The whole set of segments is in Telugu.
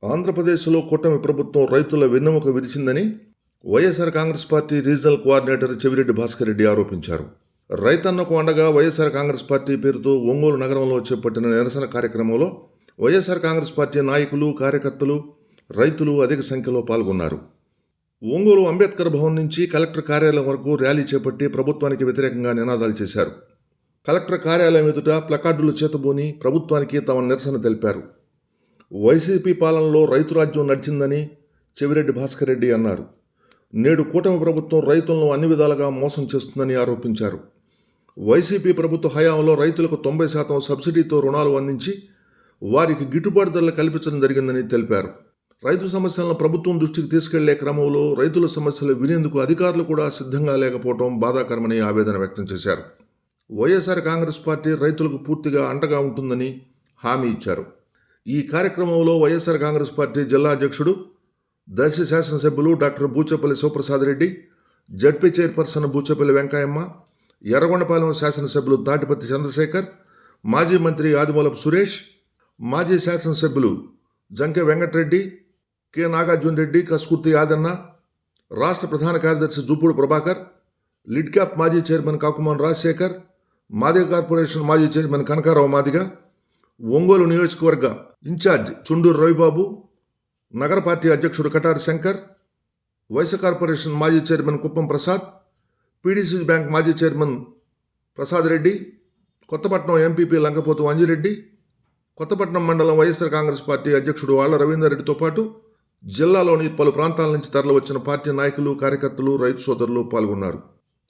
ఆంధ్రప్రదేశ్లో కూటమి ప్రభుత్వం రైతుల వెన్నెముక విరిచిందని వైఎస్ఆర్ కాంగ్రెస్ పార్టీ రీజనల్ కోఆర్డినేటర్ చెవిరెడ్డి భాస్కర్ రెడ్డి ఆరోపించారు. రైతన్నకు అండగా వైఎస్ఆర్ కాంగ్రెస్ పార్టీ పేరుతో ఒంగోలు నగరంలో చేపట్టిన నిరసన కార్యక్రమంలో వైఎస్ఆర్ కాంగ్రెస్ పార్టీ నాయకులు, కార్యకర్తలు, రైతులు అధిక సంఖ్యలో పాల్గొన్నారు. ఒంగోలు అంబేద్కర్ భవన్ నుంచి కలెక్టర్ కార్యాలయం వరకు ర్యాలీ చేపట్టి ప్రభుత్వానికి వ్యతిరేకంగా నినాదాలు చేశారు. కలెక్టర్ కార్యాలయం ఎదుట ప్లకార్డులు చేతబూని ప్రభుత్వానికి తమ నిరసన తెలిపారు. వైసీపీ పాలనలో రైతు రాజ్యం నడిచిందని చెవిరెడ్డి భాస్కర్ రెడ్డి అన్నారు. నేడు కూటమి ప్రభుత్వం రైతులను అన్ని విధాలుగా మోసం చేస్తుందని ఆరోపించారు. వైసీపీ ప్రభుత్వ హయాంలో రైతులకు 90% సబ్సిడీతో రుణాలు అందించి వారికి గిట్టుబాటు ధరలు కల్పించడం జరిగిందని తెలిపారు. రైతు సమస్యలను ప్రభుత్వం దృష్టికి తీసుకెళ్లే క్రమంలో రైతుల సమస్యలు వినేందుకు అధికారులు కూడా సిద్ధంగా లేకపోవడం బాధాకరమని ఆవేదన వ్యక్తం చేశారు. వైఎస్ఆర్ కాంగ్రెస్ పార్టీ రైతులకు పూర్తిగా అండగా ఉంటుందని హామీ ఇచ్చారు. ఈ కార్యక్రమంలో వైఎస్ఆర్ కాంగ్రెస్ పార్టీ జిల్లా అధ్యక్షుడు, దర్శి శాసనసభ్యులు doctor Buchepalli Sivaprasad Reddy, ZP chairperson Buchepalli Venkayamma, Yerragondapalem శాసనసభ్యులు తాటిపత్తి చంద్రశేఖర్, మాజీ మంత్రి ఆదిమూలపు సురేష్, మాజీ శాసనసభ్యులు జంకె వెంకటరెడ్డి, కె నాగార్జున రెడ్డి, కస్కుర్తి యాదన్న, రాష్ట్ర ప్రధాన కార్యదర్శి జూపూడు ప్రభాకర్, లిడ్ క్యాప్ మాజీ చైర్మన్ కాకుమాన్ రాజశేఖర్, మాదిగ కార్పొరేషన్ మాజీ చైర్మన్ కనకారావు మాదిగ, ఒంగోలు నియోజకవర్గ ఇన్ఛార్జ్ చుండూరు రవిబాబు, నగర పార్టీ అధ్యక్షుడు కటారి శంకర్, వైశ్య కార్పొరేషన్ మాజీ chairman Kuppam Prasad, PDC bank మాజీ చైర్మన్ ప్రసాద్ రెడ్డి, కొత్తపట్నం ఎంపీపీ లంకపోతు అంజిరెడ్డి, కొత్తపట్నం మండలం వైఎస్ఆర్ కాంగ్రెస్ పార్టీ అధ్యక్షుడు ఆళ్ల రవీందర్ రెడ్డితో పాటు జిల్లాలోని పలు ప్రాంతాల నుంచి తరలివచ్చిన పార్టీ నాయకులు, కార్యకర్తలు, రైతు సోదరులు పాల్గొన్నారు.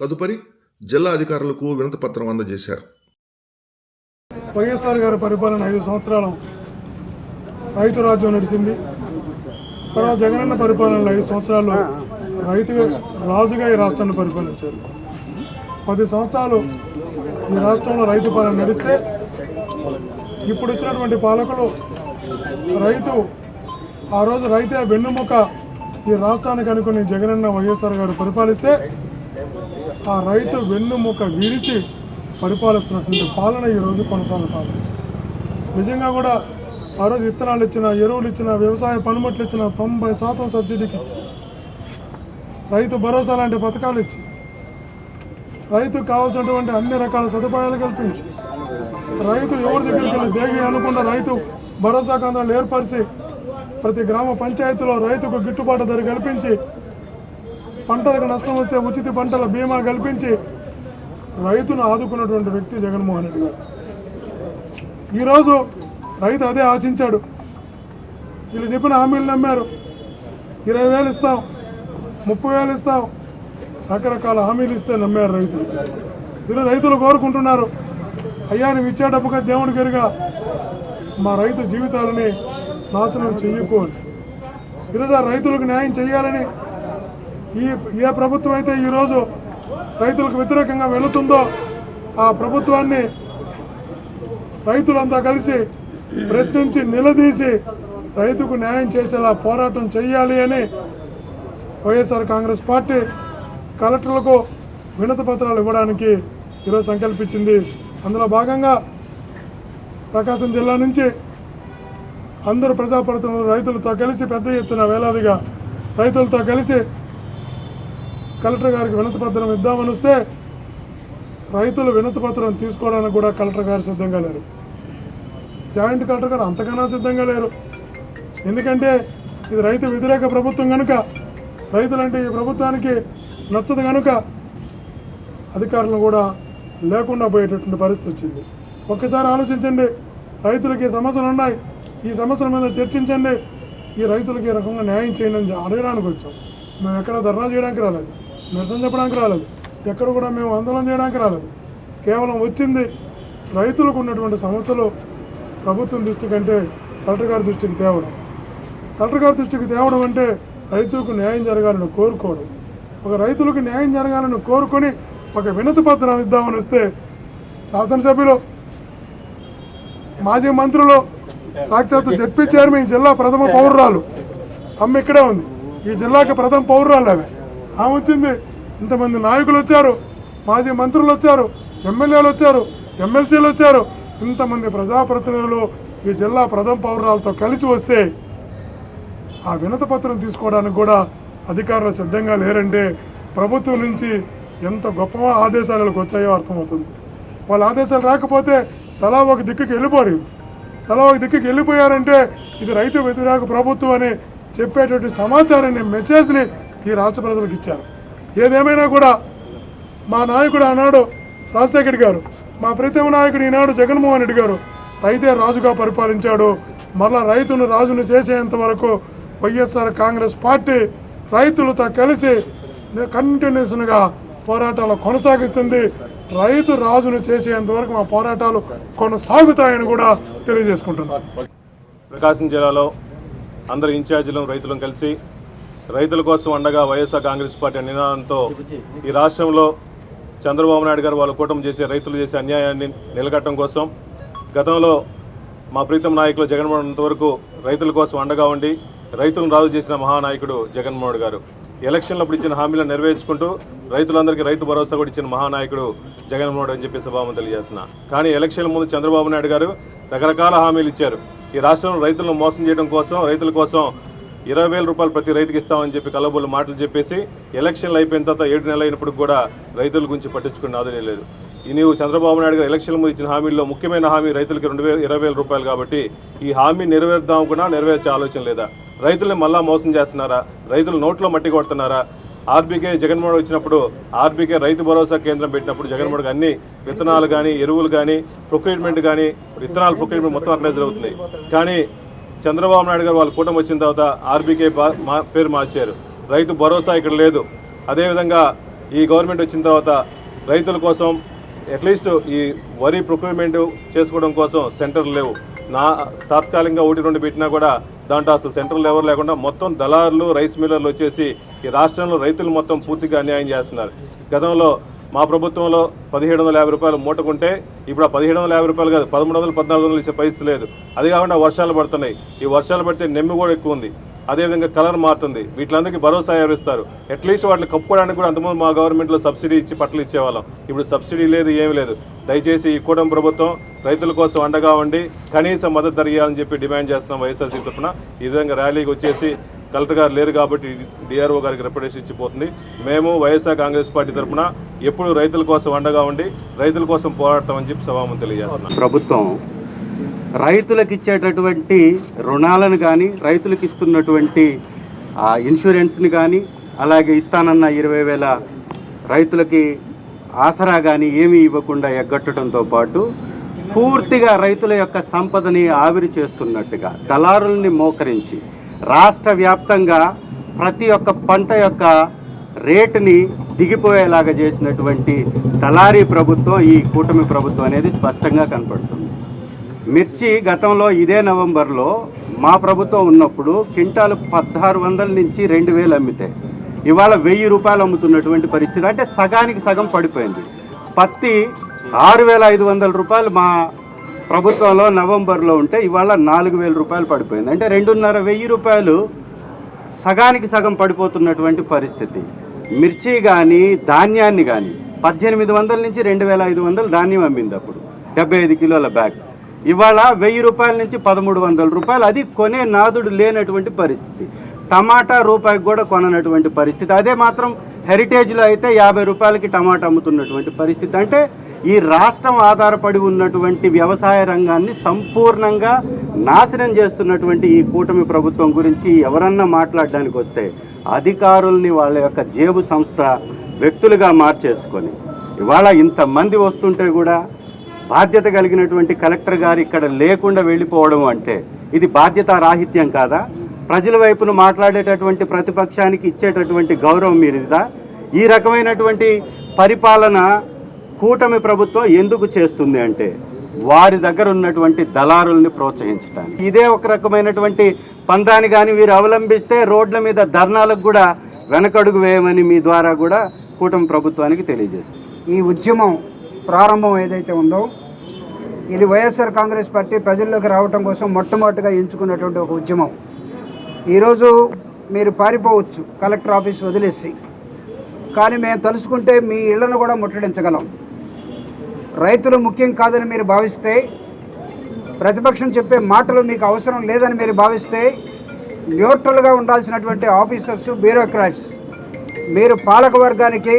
తదుపరి జిల్లా అధికారులకు వినతి పత్రం అందజేశారు. వైఎస్ఆర్ గారి పరిపాలన 5 సంవత్సరాలు రైతు రాజ్యం నడిచింది. తర్వాత జగనన్న పరిపాలనలో 5 సంవత్సరాలు రైతు రాజుగా ఈ రాష్ట్రాన్ని పరిపాలించారు. 10 సంవత్సరాలు ఈ రాష్ట్రంలో రైతు పాలన నడిస్తే ఇప్పుడు వచ్చినటువంటి పాలకులు ఆ రోజు రైతే వెన్నుముక ఈ రాష్ట్రానికి అనుకుని జగనన్న వైఎస్ఆర్ గారు పరిపాలిస్తే ఆ రైతు వెన్నుముక విరిచి పరిపాలిస్తున్నటువంటి పాలన ఈరోజు కొనసాగుతుంది. నిజంగా కూడా ఆ రోజు విత్తనాలు ఇచ్చిన, ఎరువులు ఇచ్చిన, వ్యవసాయ పనిముట్లు ఇచ్చిన, 90% సబ్సిడీకి ఇచ్చి, రైతు భరోసా లాంటి పథకాలు ఇచ్చి, రైతుకు కావాల్సినటువంటి అన్ని రకాల సదుపాయాలు కల్పించి, రైతు ఎవరి దగ్గరికి వెళ్ళి దేగి అనుకున్న రైతు భరోసా కేంద్రాలు ఏర్పరిచి ప్రతి గ్రామ పంచాయతీలో రైతుకు గిట్టుబాటు ధర కల్పించి, పంటలకు నష్టం వస్తే ఉచిత పంటల బీమా కల్పించి రైతును ఆదుకున్నటువంటి వ్యక్తి జగన్మోహన్ రెడ్డి గారు. ఈరోజు రైతు అదే ఆశించాడు. వీళ్ళు చెప్పిన హామీలు నమ్మారు. 20,000 ఇస్తాం, 30,000 ఇస్తాం, రకరకాల హామీలు ఇస్తే నమ్మారు రైతులు. ఈరోజు రైతులు కోరుకుంటున్నారు, అయ్యా నువ్వు ఇచ్చేటప్పుగా దేవుడి గరిగా మా రైతు జీవితాలని నాశనం చెయ్యకూడదు. ఈరోజు ఆ రైతులకు న్యాయం చేయాలని ఏ ప్రభుత్వం అయితే ఈరోజు రైతులకు వ్యతిరేకంగా వెళుతుందో ఆ ప్రభుత్వాన్ని రైతులంతా కలిసి ప్రశ్నించి నిలదీసి రైతుకు న్యాయం చేసేలా పోరాటం చేయాలి అని వైఎస్ఆర్ కాంగ్రెస్ పార్టీ కలెక్టర్లకు వినతి పత్రాలు ఇవ్వడానికి ఈరోజు సంకల్పించింది. అందులో భాగంగా ప్రకాశం జిల్లా నుంచి అందరూ ప్రజాప్రతినిధులు రైతులతో కలిసి పెద్ద ఎత్తున వేలాదిగా రైతులతో కలిసి కలెక్టర్ గారికి వినతి పత్రం ఇద్దామని వస్తే రైతులు వినతి పత్రం తీసుకోవడానికి కూడా కలెక్టర్ గారు సిద్ధంగా లేరు. జాయింట్ కలెక్టర్ గారు అంతకన్నా సిద్ధంగా లేరు. ఎందుకంటే ఇది రైతు వ్యతిరేక ప్రభుత్వం కనుక, రైతులంటే ఈ ప్రభుత్వానికి నచ్చదు కనుక అధికారులను కూడా లేకుండా పోయేటటువంటి పరిస్థితి వచ్చింది. ఒక్కసారి ఆలోచించండి, రైతులకి సమస్యలు ఉన్నాయి, ఈ సమస్యల మీద చర్చించండి, ఈ రైతులకి ఈ రకంగా న్యాయం చేయండి అని అడగడానికి వచ్చాం. మేము ఎక్కడ ధర్నా చేయడానికి రాలేదు, నిరసన చెప్పడానికి రాలేదు, ఎక్కడ కూడా మేము ఆందోళన చేయడానికి రాలేదు. కేవలం వచ్చింది రైతులకు ఉన్నటువంటి సమస్యలు ప్రభుత్వం దృష్టి కంటే కలెక్టర్ గారి దృష్టికి తేవడం. కలెక్టర్ గారి దృష్టికి తేవడం అంటే రైతులకు న్యాయం జరగాలని కోరుకోవడం. ఒక రైతులకు న్యాయం జరగాలని కోరుకొని ఒక వినతి పత్రం ఇద్దామని వస్తే శాసనసభ్యులు, మాజీ మంత్రులు, సాక్షాత్తు జడ్పీ చైర్మన్, ఈ జిల్లా ప్రథమ పౌరురాలు అమ్మ ఇక్కడే ఉంది, ఈ జిల్లాకి ప్రథమ పౌరురాలు ఆమె వచ్చింది. ఇంతమంది నాయకులు వచ్చారు, మాజీ మంత్రులు వచ్చారు, ఎమ్మెల్యేలు వచ్చారు, ఎమ్మెల్సీలు వచ్చారు, ఇంతమంది ప్రజాప్రతినిధులు ఈ జిల్లా ప్రథమ పౌరురాలతో కలిసి వస్తే ఆ వినతి పత్రం తీసుకోవడానికి కూడా అధికారులు సిద్ధంగా లేరంటే ప్రభుత్వం నుంచి ఎంత గొప్ప ఆదేశాలకు వచ్చాయో అర్థమవుతుంది. వాళ్ళ ఆదేశాలు రాకపోతే తలా ఒక దిక్కుకి వెళ్ళిపోరు. తలా ఒక దిక్కుకి వెళ్ళిపోయారంటే ఇది రైతు వ్యతిరేక ప్రభుత్వం అని చెప్పేటువంటి సమాచారాన్ని, మెసేజ్ని ఈ రాష్ట్ర ప్రజలకు ఇచ్చారు. ఏదేమైనా కూడా మా నాయకుడు ఆనాడు రాజశేఖర గారు, మా ప్రీతమ నాయకుడు ఈనాడు జగన్మోహన్ రెడ్డి గారు రైతే రాజుగా పరిపాలించాడు. మళ్ళా రైతును రాజును చేసేంత వరకు వైఎస్ఆర్ కాంగ్రెస్ పార్టీ రైతులతో కలిసి కంటిన్యూస్గా పోరాటాలు కొనసాగిస్తుంది. రైతు రాజును చేసేంత వరకు మా పోరాటాలు కొనసాగుతాయని కూడా తెలియజేసుకుంటున్నాం. ప్రకాశం జిల్లాలో అందరు ఇన్ఛార్జీలు రైతులను కలిసి రైతుల కోసం అండగా వైఎస్ఆర్ కాంగ్రెస్ పార్టీ నినాదంతో ఈ రాష్ట్రంలో చంద్రబాబు నాయుడు గారు వాళ్ళ కూటమి చేసే రైతులు చేసే అన్యాయాన్ని నిలకట్టడం కోసం గతంలో మా ప్రీతం నాయకులు జగన్మోహన్ వరకు రైతుల కోసం అండగా ఉండి రైతులను రాజు చేసిన మహానాయకుడు జగన్మోహన్ గారు. ఎలక్షన్లప్పుడు ఇచ్చిన హామీలను నెరవేర్చుకుంటూ రైతులందరికీ రైతు భరోసా కూడా ఇచ్చిన మహానాయకుడు జగన్మోహన్ అని చెప్పి సభాము తెలియజేస్తున్నా. కానీ ఎలక్షన్ల ముందు చంద్రబాబు నాయుడు గారు రకరకాల హామీలు ఇచ్చారు. ఈ రాష్ట్రంలో రైతులను మోసం చేయడం కోసం, రైతుల కోసం 20,000 రూపాయలు ప్రతి రైతుకి ఇస్తామని చెప్పి కలబోలు మాటలు చెప్పేసి ఎలక్షన్లు అయిపోయిన తర్వాత 7 నెలలు అయినప్పుడు కూడా రైతుల గురించి పట్టించుకున్న ఆలోచన లేదు. నీవు చంద్రబాబు నాయుడు గారు ఎలక్షన్ల ముందు ఇచ్చిన హామీల్లో ముఖ్యమైన హామీ రైతులకి 20,000 రూపాయలు కాబట్టి ఈ హామీ నెరవేర్దాం కూడా నెరవేర్చే ఆలోచన లేదా? రైతుల్ని మళ్ళా మోసం చేస్తున్నారా? రైతులు నోట్లో మట్టి కొడుతున్నారా? ఆర్బీకే జగన్మోహన్ వచ్చినప్పుడు ఆర్బీకే రైతు భరోసా కేంద్రం పెట్టినప్పుడు జగన్మోహన్కి అన్ని విత్తనాలు కానీ, ఎరువులు కానీ, ప్రొక్యూర్మెంట్ కానీ, విత్తనాల ప్రొక్యూర్మెంట్ మొత్తం అట్లే జరుగుతుంది. కానీ చంద్రబాబు నాయుడు గారు వాళ్ళ కూటమి వచ్చిన తర్వాత ఆర్బీకే పేరు మార్చారు. రైతు భరోసా ఇక్కడ లేదు. అదేవిధంగా ఈ గవర్నమెంట్ వచ్చిన తర్వాత రైతుల కోసం అట్లీస్ట్ ఈ వరి ప్రొక్యూర్మెంట్ చేసుకోవడం కోసం సెంటర్లు లేవు. తాత్కాలికంగా 1-2 పెట్టినా కూడా దాంట్లో అసలు సెంటర్లు ఎవరు లేకుండా మొత్తం దళారులు, రైస్ మిల్లర్లు వచ్చేసి ఈ రాష్ట్రంలో రైతులు మొత్తం పూర్తిగా అన్యాయం చేస్తున్నారు. గతంలో మా ప్రభుత్వంలో 1,750 రూపాయలు మూటకుంటే ఇప్పుడు ఆ 1,750 రూపాయలు కాదు 1,300, 1,400 ఇచ్చే పరిస్థితి లేదు. అది కాకుండా వర్షాలు పడుతున్నాయి. ఈ వర్షాలు పడితే నెమ్మి కూడా ఎక్కువ ఉంది. అదేవిధంగా కలర్ మారుతుంది. వీటిలందరికీ భరోసా ఎవరిస్తారు? అట్లీస్ట్ వాటిని కప్పుకోవడానికి కూడా అంతకుముందు మా గవర్నమెంట్లో సబ్సిడీ ఇచ్చి పట్టలు ఇచ్చేవాళ్ళం. ఇప్పుడు సబ్సిడీ లేదు, ఏమీ లేదు. దయచేసి ఈ కూటమి ప్రభుత్వం రైతుల కోసం అండగా ఉండి కనీస మద్దతు ధర ఇవ్వాలని చెప్పి డిమాండ్ చేస్తున్నాం. వైఎస్ఆర్సీ తరఫున ఈ విధంగా ర్యాలీకి వచ్చేసి కలెక్టర్ గారు లేరు కాబట్టి డిఆర్ఓ గారికి రిప్రజెంటేషన్ ఇచ్చిపోతుంది. మేము వైఎస్ఆర్ కాంగ్రెస్ పార్టీ తరఫున ఎప్పుడు రైతుల కోసం అండగా ఉండి రైతుల కోసం పోరాడతామని చెప్పి సభాముఖంగా తెలియజేస్తున్నాం. ప్రభుత్వం రైతులకు ఇచ్చేటటువంటి రుణాలను కానీ, రైతులకు ఇస్తున్నటువంటి ఇన్సూరెన్స్ని కానీ, అలాగే ఇస్తానన్న 20,000 రైతులకి ఆసరా కానీ ఏమీ ఇవ్వకుండా ఎగ్గొట్టడంతో పాటు పూర్తిగా రైతుల యొక్క సంపదని ఆవిరి చేస్తున్నట్టుగా దళారుల్ని మోకరించి రాష్ట్ర వ్యాప్తంగా ప్రతి ఒక్క పంట యొక్క రేటుని దిగిపోయేలాగా చేసినటువంటి దళారీ ప్రభుత్వం ఈ కూటమి ప్రభుత్వం అనేది స్పష్టంగా కనపడుతుంది. మిర్చి గతంలో ఇదే నవంబర్లో మా ప్రభుత్వం ఉన్నప్పుడు క్వింటాలు 1,600 నుంచి 2,000 అమ్మితే ఇవాళ 1,000 రూపాయలు అమ్ముతున్నటువంటి పరిస్థితి. అంటే సగానికి సగం పడిపోయింది. పత్తి 6,500 రూపాయలు మా ప్రభుత్వంలో నవంబర్లో ఉంటే ఇవాళ 4,000 రూపాయలు పడిపోయింది. అంటే 2,500 రూపాయలు సగానికి సగం పడిపోతున్నటువంటి పరిస్థితి. మిర్చి కానీ, ధాన్యాన్ని కానీ 1,800 నుంచి 2,500 ధాన్యం అమ్మింది అప్పుడు 75 కిలోల బ్యాగ్. ఇవాళ 1,000 రూపాయల నుంచి 1,300 రూపాయలు. అది కొనే నాదుడు లేనటువంటి పరిస్థితి. టమాటా రూపాయికి కూడా కొననటువంటి పరిస్థితి. అదే మాత్రం హెరిటేజ్లో అయితే 50 రూపాయలకి టమాటా అమ్ముతున్నటువంటి పరిస్థితి. అంటే ఈ రాష్ట్రం ఆధారపడి ఉన్నటువంటి వ్యవసాయ రంగాన్ని సంపూర్ణంగా నాశనం చేస్తున్నటువంటి ఈ కూటమి ప్రభుత్వం గురించి ఎవరన్నా మాట్లాడడానికి వస్తే అధికారుల్ని వాళ్ళ యొక్క జేబు సంస్థ వ్యక్తులుగా మార్చేసుకొని ఇవాళ ఇంతమంది వస్తుంటే కూడా బాధ్యత కలిగినటువంటి కలెక్టర్ గారు ఇక్కడ లేకుండా వెళ్ళిపోవడం అంటే ఇది బాధ్యత రాహిత్యం కాదా? ప్రజల వైపును మాట్లాడేటటువంటి ప్రతిపక్షానికి ఇచ్చేటటువంటి గౌరవం మీరిదా? ఈ రకమైనటువంటి పరిపాలన కూటమి ప్రభుత్వం ఎందుకు చేస్తుంది అంటే వారి దగ్గర ఉన్నటువంటి దళారుల్ని ప్రోత్సహించడానికి. ఇదే ఒక రకమైనటువంటి పందాన్ని కానీ వీరు అవలంబిస్తే రోడ్ల మీద ధర్నాలకు కూడా వెనకడుగు వేయమని మీ ద్వారా కూడా కూటమి ప్రభుత్వానికి తెలియజేస్తుంది. ఈ ఉద్యమం ప్రారంభం ఏదైతే ఉందో ఇది వైఎస్ఆర్ కాంగ్రెస్ పార్టీ ప్రజల్లోకి రావడం కోసం మొట్టమొదటిగా ఎంచుకున్నటువంటి ఒక ఉద్యమం. ఈరోజు మీరు పారిపోవచ్చు కలెక్టర్ ఆఫీస్ వదిలేసి, కానీ మేము తలుసుకుంటే మీ ఇళ్లను కూడా ముట్టడించగలం. రైతులు ముఖ్యం కాదని మీరు భావిస్తే, ప్రతిపక్షం చెప్పే మాటలు మీకు అవసరం లేదని మీరు భావిస్తే న్యూట్రల్గా ఉండాల్సినటువంటి ఆఫీసర్స్, బ్యూరోక్రాట్స్ మీరు పాలక వర్గానికి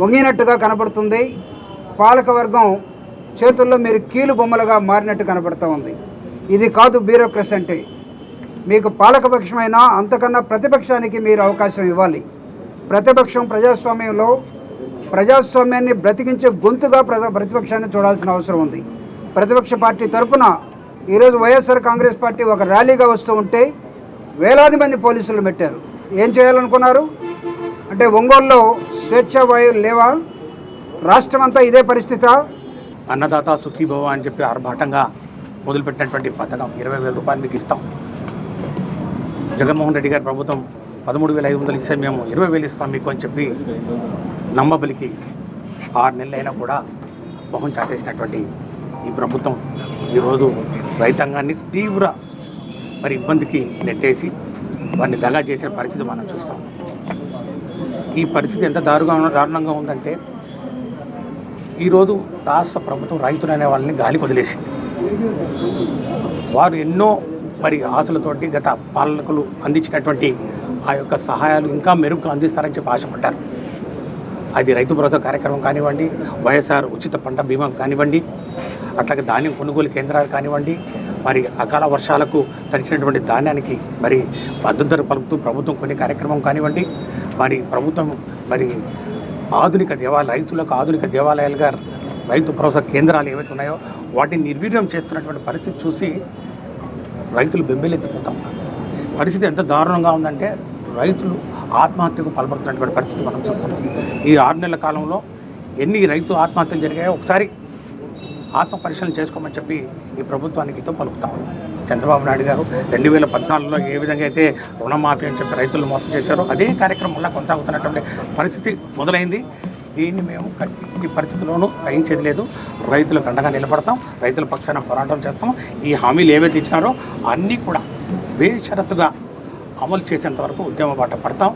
వంగినట్టుగా కనబడుతుంది. పాలకవర్గం చేతుల్లో మీరు కీలు బొమ్మలుగా మారినట్టు కనబడుతూ ఉంది. ఇది కాదు బ్యూరోక్రసీ అంటే. మీకు పాలకపక్షమైనా అంతకన్నా ప్రతిపక్షానికి మీరు అవకాశం ఇవ్వాలి. ప్రతిపక్షం ప్రజాస్వామ్యంలో ప్రజాస్వామ్యాన్ని బ్రతికించే గొంతుగా ప్రతిపక్షాన్ని చూడాల్సిన అవసరం ఉంది. ప్రతిపక్ష పార్టీ తరఫున ఈరోజు వైఎస్ఆర్ కాంగ్రెస్ పార్టీ ఒక ర్యాలీగా వస్తూ ఉంటే వేలాది మంది పోలీసులు పెట్టారు. ఏం చేయాలనుకున్నారు అంటే ఒంగోలులో స్వేచ్ఛా వాయువులు లేవా? రాష్ట్రం అంతా ఇదే పరిస్థితా? అన్నదాత సుఖీభవ అని చెప్పి ఆర్భాటంగా మొదలుపెట్టినటువంటి పథకం 20,000 రూపాయలు మీకు ఇస్తాం. జగన్మోహన్ రెడ్డి గారి ప్రభుత్వం 13,500 ఇస్తే మేము 20,000 ఇస్తాం మీకు అని చెప్పి నమ్మబలికి 6 నెలలు అయినా కూడా మొహం చాటేసినటువంటి ఈ ప్రభుత్వం ఈరోజు రైతాంగాన్ని తీవ్ర ఇబ్బందికి నెట్టేసి వారిని దగా చేసిన పరిస్థితి మనం చూస్తాం. ఈ పరిస్థితి ఎంత దారుణంగా ఉందంటే ఈరోజు రాష్ట్ర ప్రభుత్వం రైతులు అనే వాళ్ళని గాలి వదిలేసింది. వారు ఎన్నో ఆశలతోటి గత పాలకులు అందించినటువంటి ఆ యొక్క సహాయాలు ఇంకా మెరుగ్గా అందిస్తారని చెప్పి ఆశపడ్డారు. అది రైతు భరోసా కార్యక్రమం కానివ్వండి, వైఎస్ఆర్ ఉచిత పంట బీమా కానివ్వండి, అట్లాగే ధాన్యం కొనుగోలు కేంద్రాలు కానివ్వండి, అకాల వర్షాలకు తడిచినటువంటి ధాన్యానికి మద్దతు ధర పలుకుతూ ప్రభుత్వం కొన్ని కార్యక్రమం కానివ్వండి, ప్రభుత్వం ఆధునిక రైతులకు ఆధునిక దేవాలయాలుగా రైతు భరోసా కేంద్రాలు ఏవైతే ఉన్నాయో వాటిని నిర్వీర్యం చేస్తున్నటువంటి పరిస్థితి చూసి రైతులు బెంబేలెత్తిపోతాం. పరిస్థితి ఎంత దారుణంగా ఉందంటే రైతులు ఆత్మహత్యకు పాల్పడుతున్నటువంటి పరిస్థితి మనం చూస్తున్నాం. ఈ 6 నెలల కాలంలో ఎన్ని రైతు ఆత్మహత్యలు జరిగాయో ఒకసారి ఆత్మ పరిశీలన చేసుకోమని చెప్పి ఈ ప్రభుత్వానికి పలుకుతాం. చంద్రబాబు నాయుడు గారు 2014లో ఏ విధంగా అయితే రుణమాఫీ అని చెప్పి రైతులు మోసం చేశారో అదే కార్యక్రమంలో కొనసాగుతున్నటువంటి పరిస్థితి మొదలైంది. దీన్ని మేము ఈ పరిస్థితుల్లోనూ సహించేది లేదు. రైతులకు అండగా నిలబడతాం, రైతుల పక్షాన పోరాటం చేస్తాం. ఈ హామీలు ఏవైతే ఇచ్చినారో అన్నీ కూడా బేషరతుగా అమలు చేసేంత వరకు ఉద్యమ బాట పడతాం.